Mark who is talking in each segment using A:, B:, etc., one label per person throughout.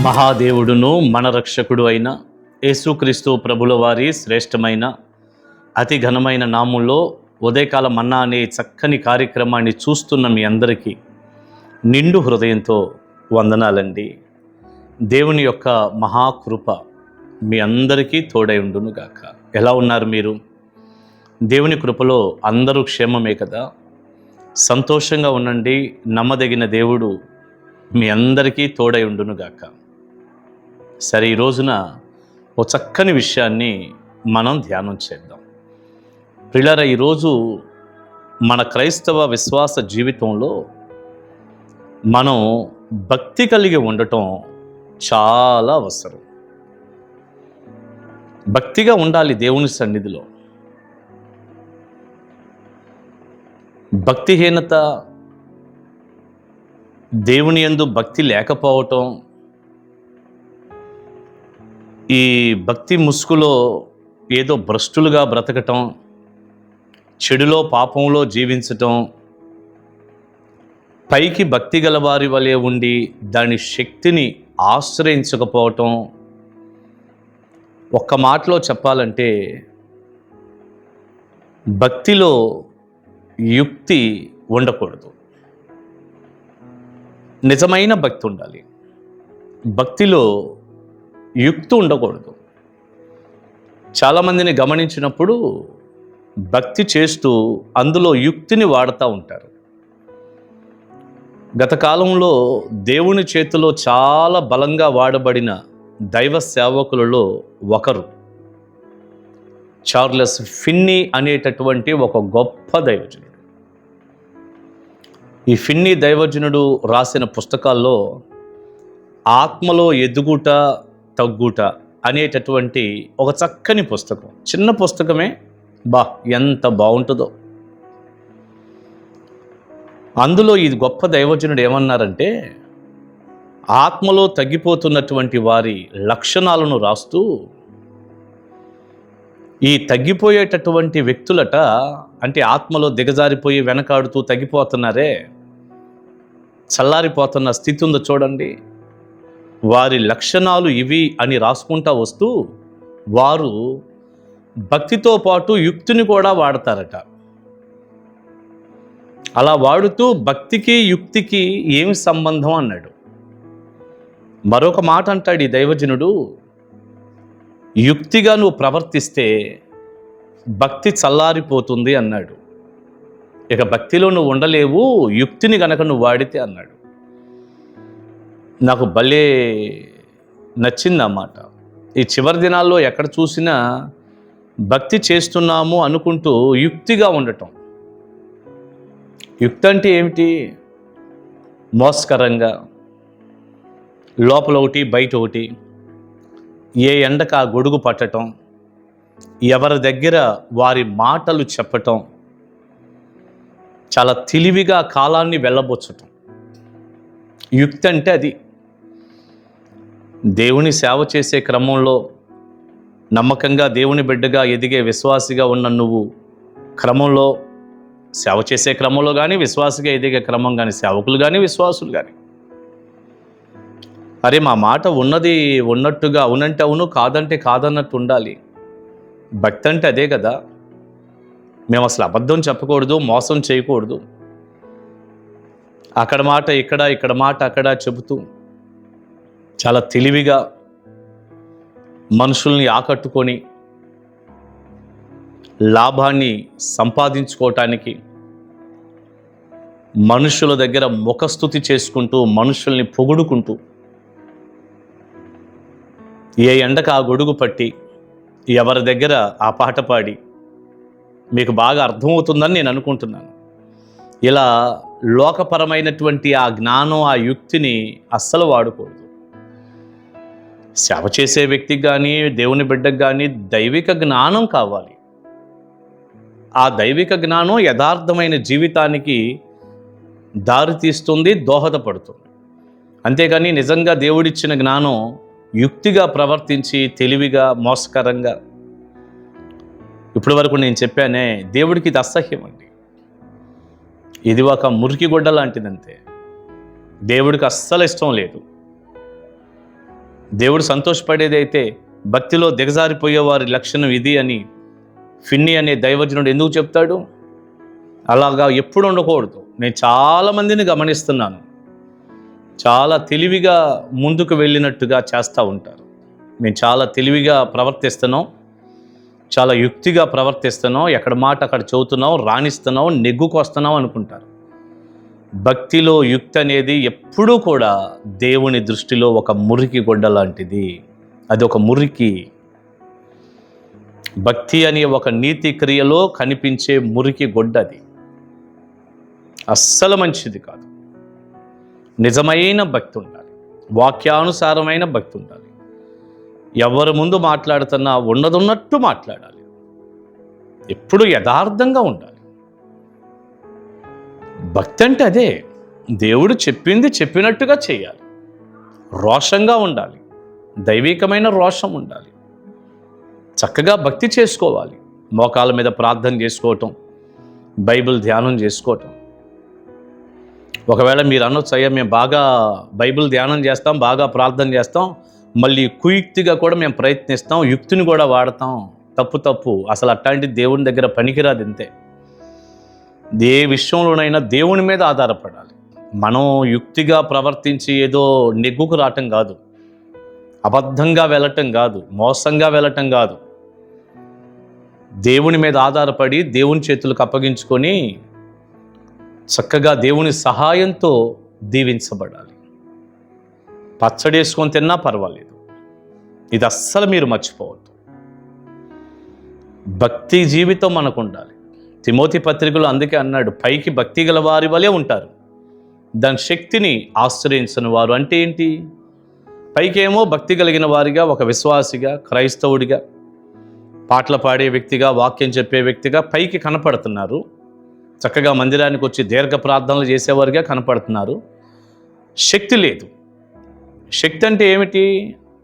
A: మహాదేవుడును మన రక్షకుడు అయిన యేసుక్రీస్తు ప్రభుల వారి శ్రేష్టమైన అతి ఘనమైన నామంలో ఉదయకాల మన్నా అనే చక్కని కార్యక్రమాన్ని చూస్తున్న మీ అందరికీ నిండు హృదయంతో వందనాలండి. దేవుని యొక్క మహాకృప మీ అందరికీ తోడై ఉండునుగాక. ఎలా ఉన్నారు మీరు? దేవుని కృపలో అందరూ క్షేమమే కదా? సంతోషంగా ఉండండి. నమ్మదగిన దేవుడు మీ అందరికీ తోడై ఉండునుగాక. సరే, ఈ రోజున ఓ చక్కని విషయాన్ని మనం ధ్యానం చేద్దాం. ప్రియులారా, ఈరోజు మన క్రైస్తవ విశ్వాస జీవితంలో మనం భక్తి కలిగి ఉండటం చాలా అవసరం. భక్తిగా ఉండాలి దేవుని సన్నిధిలో. భక్తిహీనత, దేవుని యందు భక్తి లేకపోవటం, ఈ భక్తి ముసుగులో ఏదో భ్రష్టులుగా బ్రతకటం, చెడులో పాపంలో జీవించటం, పైకి భక్తి గల వారి వలె ఉండి దాని శక్తిని ఆశ్రయించకపోవటం, ఒక్క మాటలో చెప్పాలంటే భక్తిలో యుక్తి ఉండకూడదు. నిజమైన భక్తి ఉండాలి. భక్తిలో యుక్తి ఉండకూడదు. చాలామందిని గమనించినప్పుడు భక్తి చేస్తూ అందులో యుక్తిని వాడుతూ ఉంటారు. గత కాలంలో దేవుని చేతిలో చాలా బలంగా వాడబడిన దైవ సేవకులలో ఒకరు చార్లెస్ ఫిన్నీ అనేటటువంటి ఒక గొప్ప దైవజనుడు. ఈ ఫిన్నీ దైవజనుడు రాసిన పుస్తకాల్లో ఆత్మలో ఎదుగుట తగ్గుట అనేటటువంటి ఒక చక్కని పుస్తకం, చిన్న పుస్తకమే, ఎంత బాగుంటుందో. అందులో ఈ గొప్ప దైవజనుడు ఏమన్నారంటే, ఆత్మలో తగ్గిపోతున్నటువంటి వారి లక్షణాలను రాస్తూ, ఈ తగ్గిపోయేటటువంటి వ్యక్తులట, అంటే ఆత్మలో దిగజారిపోయి వెనకాడుతూ తగ్గిపోతున్నారే, చల్లారిపోతున్న స్థితి ఉందో చూడండి, వారి లక్షణాలు ఇవి అని రాసుకుంటా వస్తూ వారు భక్తితో పాటు యుక్తిని కూడా వాడతారట. అలా వాడుతూ భక్తికి యుక్తికి ఏమి సంబంధం అన్నాడు. మరొక మాట అంటాడు ఈ దైవజనుడు, యుక్తిగా నువ్వు ప్రవర్తిస్తే భక్తి చల్లారిపోతుంది అన్నాడు. ఇక భక్తిలో నువ్వు ఉండలేవు, యుక్తిని గనక నువ్వు వాడితే అన్నాడు. నాకు భలే నచ్చింది అన్నమాట. ఈ చివరి దినాల్లో ఎక్కడ చూసినా భక్తి చేస్తున్నాము అనుకుంటూ యుక్తిగా ఉండటం. యుక్తి అంటే ఏమిటి? మోసకరంగా, లోపల ఒకటి బయట ఒకటి, ఏ ఎండకు ఆ గొడుగు పట్టటం, ఎవరి దగ్గర వారి మాటలు చెప్పటం, చాలా తెలివిగా కాలాన్ని వెళ్ళబొచ్చటం. యుక్తి అంటే అది. దేవుని సేవ చేసే క్రమంలో నమ్మకంగా దేవుని బిడ్డగా ఎదిగే విశ్వాసిగా ఉన్న నువ్వు క్రమంలో, సేవ చేసే క్రమంలో కానీ, విశ్వాసిగా ఎదిగే క్రమం కానీ, సేవకులు కానీ విశ్వాసులు కానీ, అరే మా మాట ఉన్నది ఉన్నట్టుగా, అవునంటే అవును, కాదంటే కాదన్నట్టు ఉండాలి. భక్తి అంటే అదే కదా. మేము అసలు అబద్ధం చెప్పకూడదు, మోసం చేయకూడదు. అక్కడ మాట ఇక్కడ, ఇక్కడ మాట అక్కడ చెబుతూ చాలా తెలివిగా మనుషుల్ని ఆకట్టుకొని లాభాన్ని సంపాదించుకోవటానికి మనుషుల దగ్గర ముఖస్తుతి చేసుకుంటూ, మనుషుల్ని పొగుడుకుంటూ, ఏ ఎండకు ఆ గొడుగు పట్టి ఎవరి దగ్గర ఆ పాట పాడి, మీకు బాగా అర్థమవుతుందని నేను అనుకుంటున్నాను. ఇలా లోకపరమైనటువంటి ఆ జ్ఞానం, ఆ యుక్తిని అస్సలు వాడకూడదు. సేవ చేసే వ్యక్తికి కానీ, దేవుని బిడ్డకు కానీ దైవిక జ్ఞానం కావాలి. ఆ దైవిక జ్ఞానం యథార్థమైన జీవితానికి దారితీస్తుంది, దోహదపడుతుంది. అంతేగాని నిజంగా దేవుడిచ్చిన జ్ఞానం యుక్తిగా ప్రవర్తించి, తెలివిగా, మోసకరంగా, ఇప్పటి వరకు నేను చెప్పానే, దేవుడికి ఇది అసహ్యం అండి. ఇది ఒక మురికి గుడ్డ లాంటిదంతే. దేవుడికి అస్సలు ఇష్టం లేదు. దేవుడు సంతోషపడేది అయితే భక్తిలో దిగజారిపోయే వారి లక్షణం ఇది అని ఫిన్నీ అనే దైవజనుడు ఎందుకు చెప్తాడు? అలాగా ఎప్పుడు ఉండకూడదు. నేను చాలామందిని గమనిస్తున్నాను, చాలా తెలివిగా ముందుకు వెళ్ళినట్టుగా చేస్తూ ఉంటారు. మేము చాలా తెలివిగా ప్రవర్తిస్తున్నాం, చాలా యుక్తిగా ప్రవర్తిస్తున్నాం, ఎక్కడ మాట అక్కడ చెబుతున్నాం, రాణిస్తున్నాం, నెగ్గుకు వస్తున్నాం అనుకుంటారు. భక్తిలో యుక్తి అనేది ఎప్పుడూ కూడా దేవుని దృష్టిలో ఒక మురికి గొడ్డ లాంటిది. అది ఒక మురికి. భక్తి అనే ఒక నీతి క్రియలో కనిపించే మురికి గొడ్డది. అస్సలు మంచిది కాదు. నిజమైన భక్తి ఉండాలి, వాక్యానుసారమైన భక్తి ఉండాలి. ఎవరి ముందు మాట్లాడుతున్నా ఉన్నదున్నట్టు మాట్లాడాలి, ఎప్పుడు యథార్థంగా ఉండాలి. భక్తి అంటే అదే, దేవుడు చెప్పింది చెప్పినట్టుగా చేయాలి, రోషంగా ఉండాలి, దైవికమైన రోషం ఉండాలి, చక్కగా భక్తి చేసుకోవాలి. మోకాళ్ళ మీద ప్రార్థన చేసుకోవటం, బైబిల్ ధ్యానం చేసుకోవటం. ఒకవేళ మీరు అనొచ్చు, అయ్యా మేము బాగా బైబిల్ ధ్యానం చేస్తాం, బాగా ప్రార్థన చేస్తాం, మళ్ళీ కుయుక్తిగా కూడా మేము ప్రయత్నిస్తాం, యుక్తిని కూడా వాడతాం. తప్పు. అసలు అట్లాంటి దేవుని దగ్గర పనికిరాదు. ఇంతే. ఏ విషయంలోనైనా దేవుని మీద ఆధారపడాలి. మనం యుక్తిగా ప్రవర్తించి ఏదో నెగ్గుకు రావటం కాదు, అబద్ధంగా వెళ్ళటం కాదు, మోసంగా వెళ్ళటం కాదు. దేవుని మీద ఆధారపడి దేవుని చేతులకు అప్పగించుకొని చక్కగా దేవుని సహాయంతో దీవించబడాలి. పచ్చడి వేసుకొని తిన్నా పర్వాలేదు. ఇది అస్సలు మీరు మర్చిపోవద్దు. భక్తి జీవితం మనకు ఉండాలి. తిమోతి పత్రికలో అందుకే అన్నాడు, పైకి భక్తి గల వారి వలె ఉంటారు, దాని శక్తిని ఆశ్రయించని వారు. అంటే ఏంటి? పైకేమో భక్తి కలిగిన వారిగా, ఒక విశ్వాసిగా, క్రైస్తవుడిగా, పాటలు పాడే వ్యక్తిగా, వాక్యం చెప్పే వ్యక్తిగా పైకి కనపడుతున్నారు. చక్కగా మందిరానికి వచ్చి దీర్ఘ ప్రార్థనలు చేసేవారిగా కనపడుతున్నారు. శక్తి లేదు. శక్తి అంటే ఏమిటి?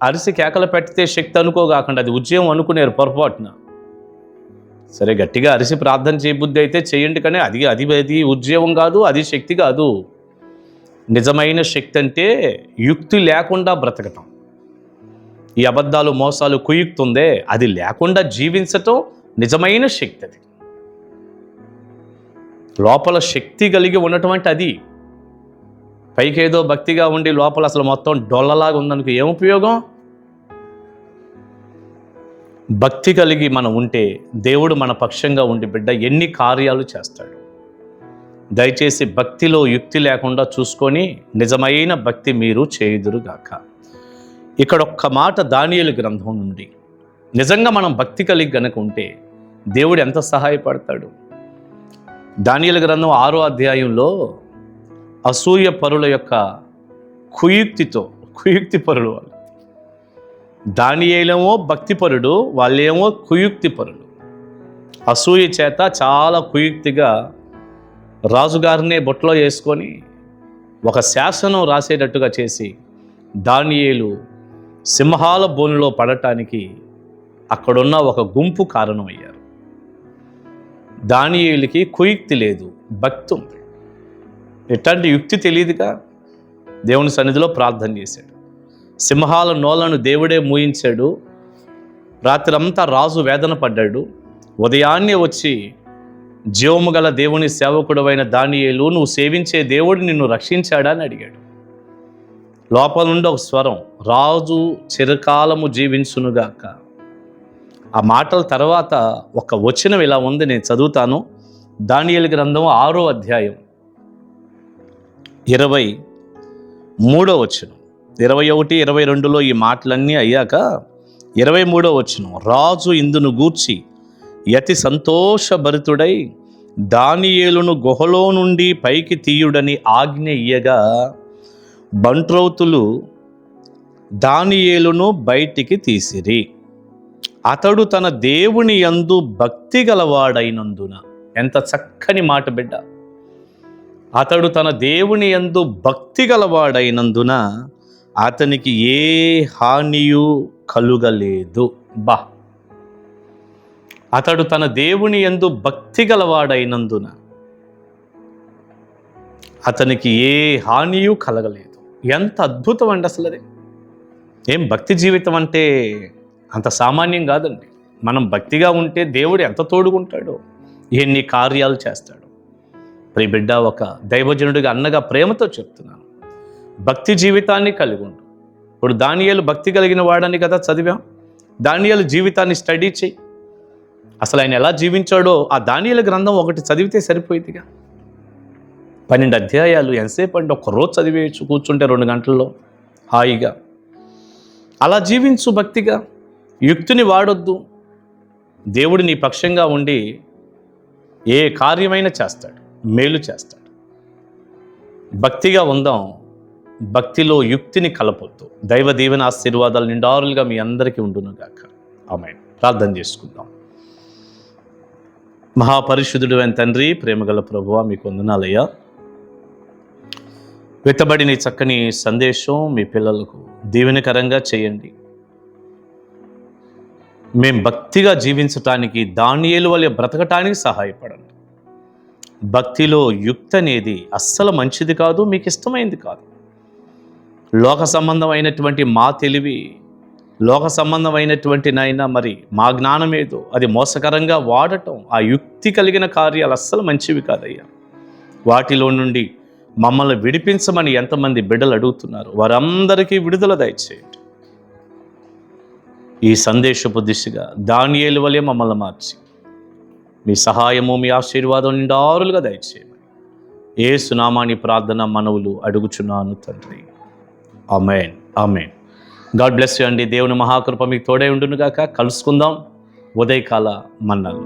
A: అరిసి కేకలు పెట్టితే శక్తి అనుకోగాకుండా అది ఉద్యమం అనుకునేరు పొరపాటున. సరే, గట్టిగా అరిసి ప్రార్థన చేయబుద్ధి అయితే చేయండి, కానీ అది ఉద్యమం కాదు, అది శక్తి కాదు. నిజమైన శక్తి అంటే యుక్తి లేకుండా బ్రతకటం. ఈ అబద్ధాలు, మోసాలు, కుయుక్తి ఉందే, అది లేకుండా జీవించటం నిజమైన శక్తి. అది లోపల శక్తి కలిగి ఉండటం అంటే అది. పైకేదో భక్తిగా ఉండి లోపల అసలు మొత్తం డొల్లలాగా ఉందనుకో ఏం ఉపయోగం? భక్తి కలిగి మనం ఉంటే దేవుడు మన పక్షంగా ఉండి బిడ్డ ఎన్ని కార్యాలు చేస్తాడు. దయచేసి భక్తిలో యుక్తి లేకుండా చూసుకొని నిజమైన భక్తి మీరు చేయుదురుగాక. ఇక్కడ ఒక్క మాట దానియేలు గ్రంథం నుండి, నిజంగా మనం భక్తి కలిగి గనుక ఉంటే దేవుడు ఎంత సహాయపడతాడు. దానియేలు గ్రంథం 6వ అధ్యాయంలో అసూయ పరుల యొక్క కుయుక్తి పరులు వాళ్ళు. దానియేలేమో భక్తిపరుడు, వాళ్ళేమో కుయుక్తి పరులు. అసూయ చేత చాలా కుయుక్తిగా రాజుగారినే బొట్లో వేసుకొని ఒక శాసనం రాసేటట్టుగా చేసి దానియేలు సింహాల బోనులో పడటానికి అక్కడున్న ఒక గుంపు కారణమయ్యారు. దానియేలుకి కుయుక్తి లేదు, భక్తి ఉంది. ఎట్లాంటి యుక్తి తెలియదుగా దేవుని సన్నిధిలో ప్రార్థన చేశాడు. సింహాల నోలను దేవుడే మూయించాడు. రాత్రంతా రాజు వేదన పడ్డాడు. ఉదయాన్నే వచ్చి, జీవము గల దేవుని సేవకుడవైన దానియేలు, నువ్వు సేవించే దేవుడు నిన్ను రక్షించాడా అని అడిగాడు. లోపల నుండి ఒక స్వరం, రాజు చిరకాలము జీవించునుగాక. ఆ మాటల తర్వాత ఒక వచనం ఇలా ఉంది, నేను చదువుతాను. దానియేలు గ్రంథం 6వ అధ్యాయం 23వ వచనం. 21, 22లో ఈ మాటలన్నీ అయ్యాక 23వ వచనం, రాజు ఇందును గూర్చి యతి సంతోషభరితుడై దానియేలును గుహలో నుండి పైకి తీయుడని ఆజ్ఞ ఇయ్యగా బంట్రౌతులు దానియేలును బయటికి తీసిరి. అతడు తన దేవుని యందు భక్తి గలవాడైనందున. ఎంత చక్కని మాట బిడ్డ! అతడు తన దేవుని యందు భక్తి గలవాడైనందున అతనికి ఏ హానియు కలుగలేదు. అతడు తన దేవుని యందు భక్తి గలవాడైనందున అతనికి ఏ హానియు కలగలేదు. ఎంత అద్భుతం అండి అసలు అది! ఏం భక్తి జీవితం అంటే అంత సామాన్యం కాదండి. మనం భక్తిగా ఉంటే దేవుడు ఎంత తోడుకుంటాడో, ఎన్ని కార్యాలు చేస్తాడు. ప్రియ బిడ్డ, ఒక దైవజనుడిగా అన్నగా ప్రేమతో చెప్తున్నాను, భక్తి జీవితాన్ని కలిగి ఉండు. ఇప్పుడు దానియేలు భక్తి కలిగిన వాడని కదా చదివాం. దానియేలు జీవితాన్ని స్టడీ చేయి. అసలు ఆయన ఎలా జీవించాడో ఆ దానియేలు గ్రంథం ఒకటి చదివితే సరిపోయిందిగా. 12 అధ్యాయాలు ఎంతసేపు అంటే ఒక్కరోజు చదివేయచ్చు, కూర్చుంటే 2 గంటల్లో హాయిగా. అలా జీవించు భక్తిగా, యుక్తిని వాడొద్దు. దేవుడు నీ పక్షంగా ఉండి ఏ కార్యమైనా చేస్తాడు, మేలు చేస్తాడు. భక్తిగా ఉందాం, భక్తిలో యుక్తిని కలపొద్దు. దైవ దీవెన ఆశీర్వాదాలు నిండారులుగా మీ అందరికీ ఉండునుగాక. ఆమేన్. ప్రార్థన చేసుకుందాం. మహాపరిశుద్ధుడు అయిన తండ్రి, ప్రేమగల ప్రభువా, మీకు వందనాలయ్యా. వెతబడిన ఈ చక్కని సందేశం మీ పిల్లలకు దీవెనకరంగా చేయండి. మేం భక్తిగా జీవించటానికి, దానియేలు వలె బ్రతకటానికి సహాయపడండి. భక్తిలో యుక్తి అనేది అస్సలు మంచిది కాదు, మీకు ఇష్టమైంది కాదు. లోక సంబంధమైనటువంటి మా తెలివి, లోక సంబంధమైనటువంటి నైనా మరి మా జ్ఞానం ఏదో అది మోసకరంగా వాడటం, ఆ యుక్తి కలిగిన కార్యాలు అస్సలు మంచివి కాదయ్యా. వాటిలో నుండి మమ్మల్ని విడిపించమని ఎంతమంది బిడ్డలు అడుగుతున్నారు, వారందరికీ విడుదల దయచేయండి. ఈ సందేశపు దిశగా దానియేలు వలె మమ్మల్ని మార్చి మీ సహాయము, మీ ఆశీర్వాదం నిండారులుగా దయచేయమని యేసు నామాని ప్రార్థన మనవులు అడుగుచున్నాను తండ్రి. ఆమేన్, ఆమేన్. గాడ్ బ్లెస్ యు అండి. దేవుని మహాకృప మీకు తోడై ఉండునుగాక. కలుసుకుందాం ఉదయకాల మన్నాలు.